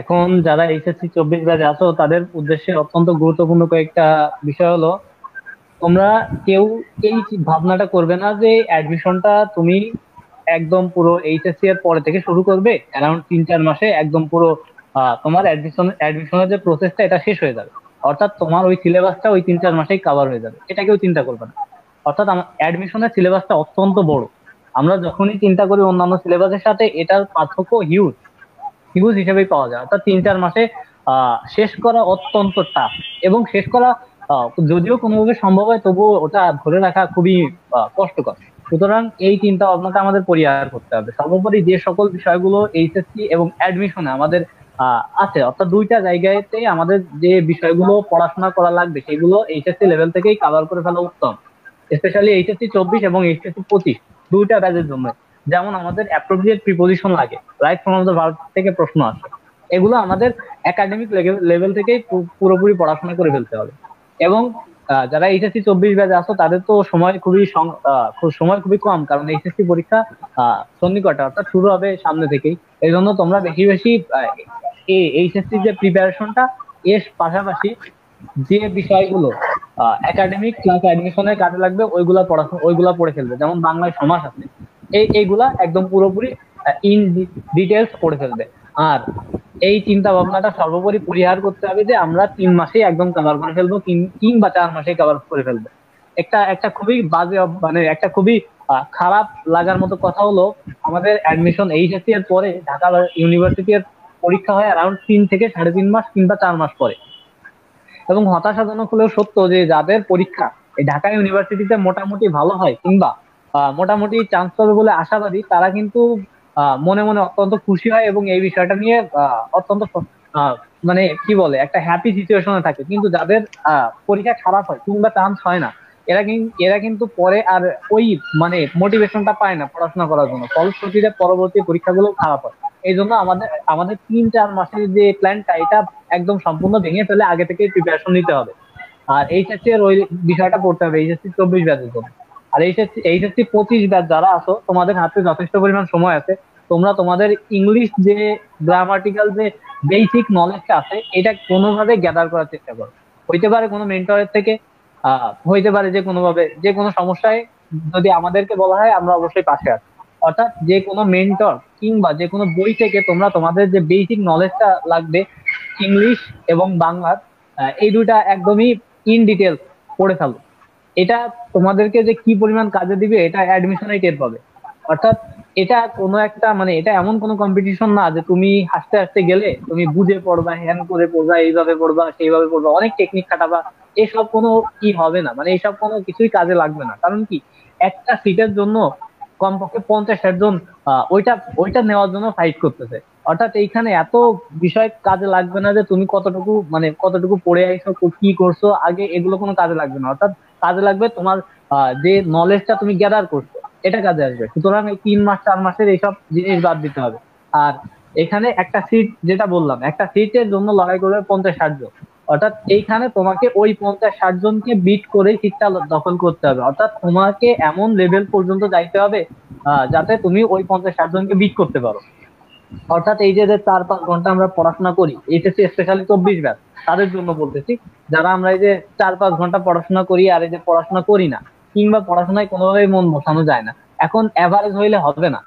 এখন যারা এইচএসসি 24 ব্যাচে আছো তাদের উদ্দেশ্যে অত্যন্ত গুরুত্বপূর্ণ কয়েকটা বিষয় হলো, তোমরা কেউ এই ভাবনাটা করবে না যে অ্যাডমিশনটা তুমি একদম পুরো এইচএসসি এর পরে থেকে শুরু করবে, অ্যারাউন্ড 3-4 মাসে একদম পুরো তোমার অ্যাডমিশনের যে প্রসেসটা এটা শেষ হয়ে যাবে। অর্থাৎ তোমার ওই সিলেবাসটা ওই 3-4 মাসেই কভার হয়ে যাবে, এটা কেউ চিন্তা করবে না। অর্থাৎ আমার অ্যাডমিশনের সিলেবাসটা অত্যন্ত বড়। আমরা যখনই চিন্তা করি অন্যান্য সিলেবাসের সাথে, এটার পার্থক্য হিউজ হিউজ হিসেবেই পাওয়া যায়। অর্থাৎ 3-4 মাসে শেষ করা অত্যন্ত টাফ, এবং শেষ করা যদিও কোনোভাবে সম্ভব হয়, তবুও ওটা ধরে রাখা খুবই কষ্টকর। সুতরাং এই চিন্তা ভাবনাটা আমাদের পরিহার করতে হবে। সর্বোপরি যে সকল বিষয়গুলো এইচএসসি এবং অ্যাডমিশনে আমাদের আছে, অর্থাৎ দুইটা জায়গাতে আমাদের যে বিষয়গুলো পড়াশোনা করা লাগবে সেগুলো এইচএসসি লেভেল থেকেই কভার করে ফেলা উত্তম। স্পেশালি এইচএসসি 24 এবং এইচএসসি 25 দুইটা ব্যাচের জন্য। যেমন আমাদের অ্যাপ্রোপ্রিয়েট প্রিপোজিশন লাগে, right form of the verb থেকে প্রশ্ন আসে, এগুলো আমাদের একাডেমিক লেভেল থেকেই পুরোপুরি পড়াশোনা করে ফেলতে হবে। এবং যারা এইচএসসি 24 ব্যাচে আসো তাদের তো সময় সময় খুবই কম, কারণ এইচএসসি পরীক্ষা সন্নিকটে, অর্থাৎ শুরু হবে সামনে থেকেই। এই জন্য তোমরা বেশি বেশি এইচএসসি যে প্রিপারেশনটা, এর পাশাপাশি যে বিষয়গুলো একাডেমিক ক্লাস অ্যাডমিশনের কাজে লাগবে ওইগুলা পড়ে ফেলবে। যেমন বাংলায় সমাস আছে, এইগুলা একদম পুরোপুরি ইন ডিটেলস পড়ে ফেলবে। আর এই চিন্তা ভাবনাটা সর্বোপরি পরিহার করতে হবে যে আমরা 3 মাসেই একদম কভার করে ফেলবো, কিংবা 4 মাসে কভার করে ফেলবো। একটা একটা খুবই বাজে মানে একটা খুবই খারাপ লাগার মতো কথা হলো, আমাদের অ্যাডমিশন এইচএসসি এর পরে ঢাকা ইউনিভার্সিটি এর পরীক্ষা হয় অ্যারাউন্ড 3 থেকে 3.5 মাস কিংবা 4 মাস পরে। এবং হতাশাজনক হলেও সত্য যে যাদের পরীক্ষা এই ঢাকা ইউনিভার্সিটিতে মোটামুটি ভালো হয়, কিংবা মোটামুটি চান্স পাবে বলে আশাবাদী, তারা কিন্তু মনে মনে অত্যন্ত খুশি হয় এবং এই বিষয়টা নিয়ে অত্যন্ত আহ, মানে কি বলে একটা হ্যাপি সিচুয়েশনে থাকে। কিন্তু যাদের পরীক্ষা খারাপ হয় কিংবা চান্স হয় না, এরা কিন্তু পরে আর ওই মানে মোটিভেশনটা পায় না পড়াশোনা করার জন্য, ফলশ্রুতিতে পরবর্তী পরীক্ষাগুলো খারাপ হয়। এই জন্য আমাদের আমাদের 3-4 মাসের যে প্ল্যানটা, এটা একদম সম্পূর্ণ ভেঙে ফেলে আগে থেকে প্রিপারেশন নিতে হবে। আর এইচএসসি এর ওই বিষয়টা পড়তে হবে এইচএসসি 24 ব্যাচের জন্য। আর এইচএসসি 25 ব্যাচ যারা আছো, তোমাদের হাতে যথেষ্ট পরিমাণ সময় আছে। তোমরা তোমাদের ইংলিশ যে গ্রামাটিক্যাল যে বেসিক নলেজটা আছে, এটা কোনোভাবে গ্যাদার করার চেষ্টা করো। হইতে পারে কোনো মেন্টরের থেকে, হইতে পারে যে কোনোভাবে যে কোনো সমস্যায় যদি আমাদেরকে বলা হয়, আমরা অবশ্যই পাশে আছি। অর্থাৎ যে কোনো মেন্টর কিংবা যে কোনো বই থেকে তোমরা তোমাদের যে বেসিক নলেজটা লাগবে ইংলিশ এবং বাংলার, এই দুইটা একদমই ইন ডিটেলস পড়ে ফেলো। এটা তোমাদেরকে যে কি পরিমাণ কাজে দিবে এটা অ্যাডমিশনে টের পাবে। অর্থাৎ এটা কোনো একটা মানে এটা এমন কোনো কম্পিটিশন না যে তুমি হাসতে হাসতে গেলে তুমি বুঝে পড়বা, হ্যান করে পড়বা, এইভাবে পড়বা সেইভাবে পড়বা, অনেক টেকনিক খাটাবা। এসব কোনো কি হবে না, মানে এইসব কোনো কিছুই কাজে লাগবে না। কারণ কি, একটা সিটের জন্য কমপক্ষে 50-60 জন ওইটা ওইটা নেওয়ার জন্য ফাইট করতেছে। অর্থাৎ এইখানে এত বিষয় কাজে লাগবে না যে তুমি কতটুকু পড়ে আইছো, কি করছো আগে, এগুলো কোনো কাজে লাগবে না। অর্থাৎ কাজে লাগবে তোমার যে নলেজটা তুমি গ্যাদার করছো, এটা কাজে আসবে। সুতরাং এই 3 মাস 4 মাসের এইসব জিনিস বাদ দিতে হবে। আর এখানে একটা সিট, যেটা বললাম, একটা সিটের জন্য লড়াই করবে 50-60 জন। অর্থাৎ এইখানে তোমাকে ওই 50-60 জনকে বিট করে সিটটা দখল করতে হবে। অর্থাৎ তোমাকে এমন লেভেল পর্যন্ত যাইতে হবে যাতে তুমি ওই 50-60 জনকে বিট করতে পারো। অর্থাৎ এই যে যে 4-5 ঘন্টা আমরা পড়াশোনা করি এইচএসসি স্পেশালি 24 ব্যাচ, তাদের জন্য বলতেছি। যারা আমরা এই যে 4-5 ঘন্টা পড়াশোনা করি আর এই যে পড়াশোনা করি না, কিংবা পড়াশোনায় কোনোভাবেই মন বসানো যায় না, এখন এভারেজ হইলে হবে না।